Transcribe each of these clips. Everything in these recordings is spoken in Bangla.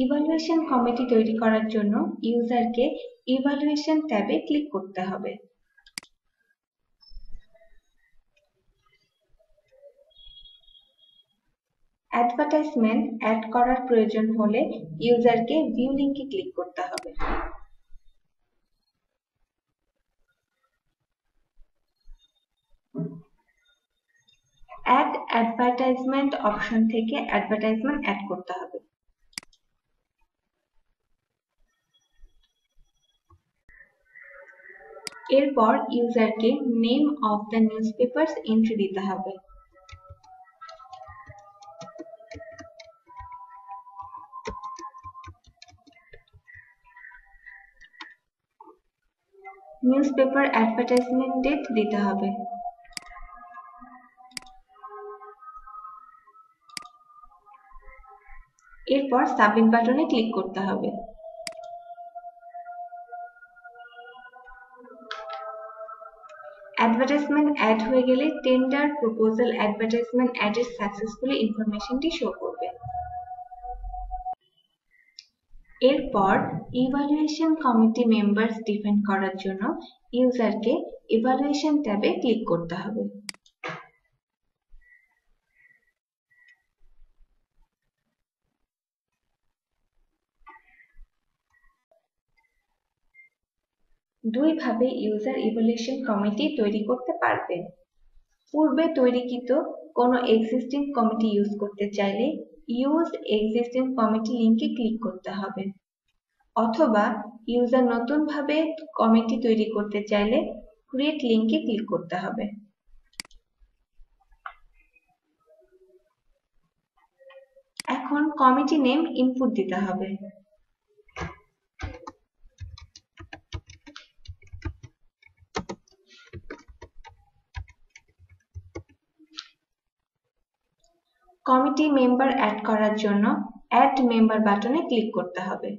ইভালুয়েশন কমিটি তৈরি করার জন্য ইউজারকে ইভালুয়েশন ট্যাবে ক্লিক করতে হবে। অ্যাডভার্টাইজমেন্ট অ্যাড করার প্রয়োজন হলে ইউজারকে ভিউ লিংকে ক্লিক করতে হবে। অ্যাড অ্যাডভার্টাইজমেন্ট অপশন থেকে অ্যাডভার্টাইজমেন্ট অ্যাড করতে হবে। এরপর ইউজারকে name of the newspapers entry দিতে হবে। নিউজপেপার অ্যাডভার্টাইজমেন্ট ডেট দিতে হবে। এরপর সাবমিট বাটনে ক্লিক করতে হবে। অ্যাডভার্টাইজমেন্ট অ্যাড হয়ে গেলে tender proposal advertisement added successfully ইনফরমেশনটি শো করবে। এরপর ইভালুয়েশন কমিটি মেম্বার্স ডিফাইন করার জন্য ইউজারকে ইভালুয়েশন ট্যাবে ক্লিক করতে হবে। দুইভাবে ইউজার ইভালুয়েশন কমিটি তৈরি করতে পারবেন। পূর্বে তৈরিকৃত কোনো এক্সিস্টিং কমিটি ইউজ করতে চাইলে ইউজ এক্সিস্টিং কমিটি লিংকে ক্লিক করতে হবে, অথবা ইউজার নতুনভাবে কমিটি তৈরি করতে চাইলে ক্রিয়েট লিংকে ক্লিক করতে হবে। এখন কমিটি নেম ইনপুট দিতে হবে। কমিটি মেম্বার অ্যাড করার জন্য অ্যাড মেম্বার বাটনে ক্লিক করতে হবে।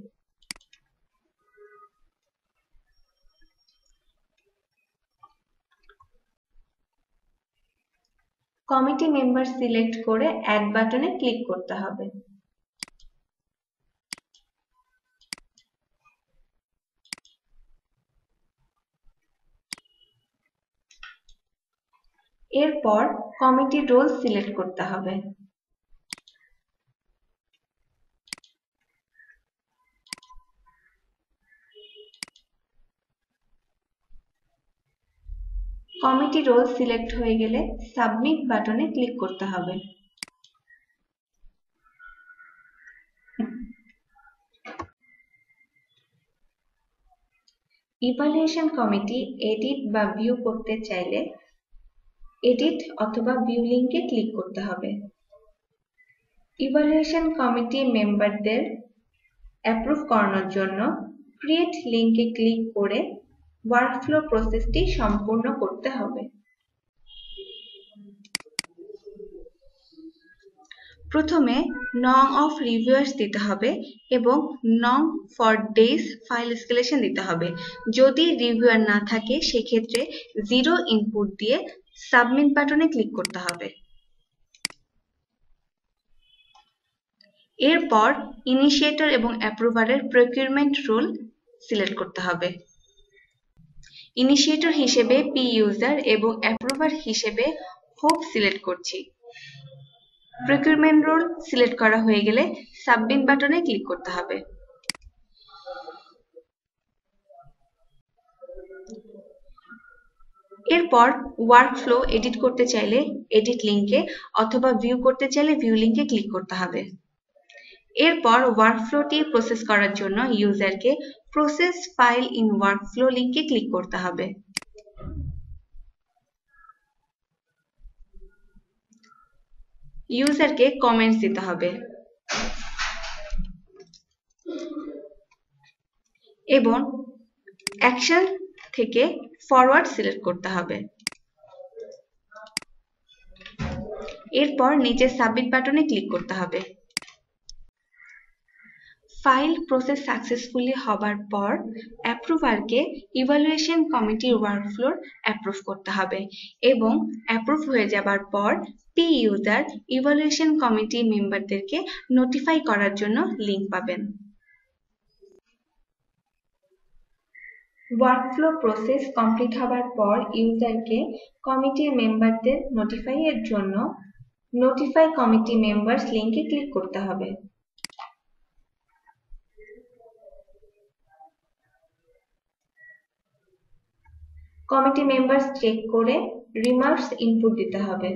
কমিটি মেম্বার সিলেক্ট করে অ্যাড বাটনে ক্লিক করতে হবে। এরপর কমিটি রোল সিলেক্ট করতে হবে। কমিটি রোল সিলেক্ট হয়ে গেলে সাবমিট বাটনে ক্লিক করতে হবে। ইভালুয়েশন কমিটি এডিট বা ভিউ করতে চাইলে এডিট অথবা ভিউ লিংকে ক্লিক করতে হবে। ইভালুয়েশন কমিটি মেম্বারদের অ্যাপ্রুভ করানোর জন্য ক্রিয়েট লিংকে ক্লিক করে ওয়ার্কফ্লো প্রসেসটি সম্পূর্ণ করতে হবে। প্রথমে নং অফ রিভিউয়ার্স দিতে হবে এবং নং ফর ডেজ ফাইল এসকেলেশন দিতে হবে। যদি রিভিউয়ার না থাকে সেক্ষেত্রে 0 ইনপুট দিয়ে সাবমিট বাটনে ক্লিক করতে হবে। এরপর ইনিশিয়েটর এবং অ্যাপ্রুভারের প্রকিউরমেন্ট রোল সিলেক্ট করতে হবে। ইনিশিয়েটর হিসেবে পি ইউজার এবং অ্যাপ্রুভার হিসেবে হোপ সিলেক্ট করছি। প্রকিউরমেন্ট রোল সিলেক্ট করা হয়ে গেলে সাবমিট বাটনে ক্লিক করতে হবে। এরপর ওয়ার্কফ্লো এডিট করতে চাইলে এডিট লিংকে অথবা ভিউ করতে চাইলে ভিউ লিংকে ক্লিক করতে হবে। এরপর ওয়ার্কফ্লোটি প্রসেস করার জন্য ইউজারকে প্রসেস ফাইল ইন ওয়ার্কফ্লো লিংকে ক্লিক করতে হবে। ইউজারকে কমেন্টস দিতে হবে এবং অ্যাকশন থেকে ফরওয়ার্ড সিলেক্ট করতে হবে। এরপর নিচে সাবমিট বাটনে ক্লিক করতে হবে। ফাইল প্রসেস সাকসেসফুলি হবার পর অ্যাপ্রুভারকে ইভালুয়েশন কমিটির ওয়ার্কফ্লোর অ্যাপ্রুভ করতে হবে এবং অ্যাপ্রুভ হয়ে যাবার পর পি ইউজার ইভালুয়েশন কমিটির মেম্বারদেরকে নোটিফাই করার জন্য লিংক পাবেন। ওয়ার্কফ্লো প্রসেস কমপ্লিট হবার পর ইউজারকে কমিটির মেম্বারদের নোটিফাই এর জন্য নোটিফাই কমিটি মেম্বার্স লিংকে ক্লিক করতে হবে। কমিটি মেম্বার্স চেক করে রিমার্কস ইনপুট দিতে হবে।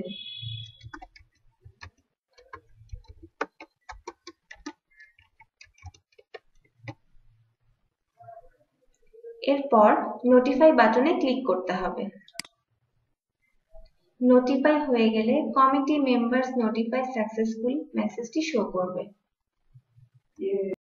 এরপর নোটিফাই বাটনে ক্লিক করতে হবে। নোটিফাই হয়ে গেলে কমিটি মেম্বার্স নোটিফাই সাকসেসফুল মেসেজটি শো করবে।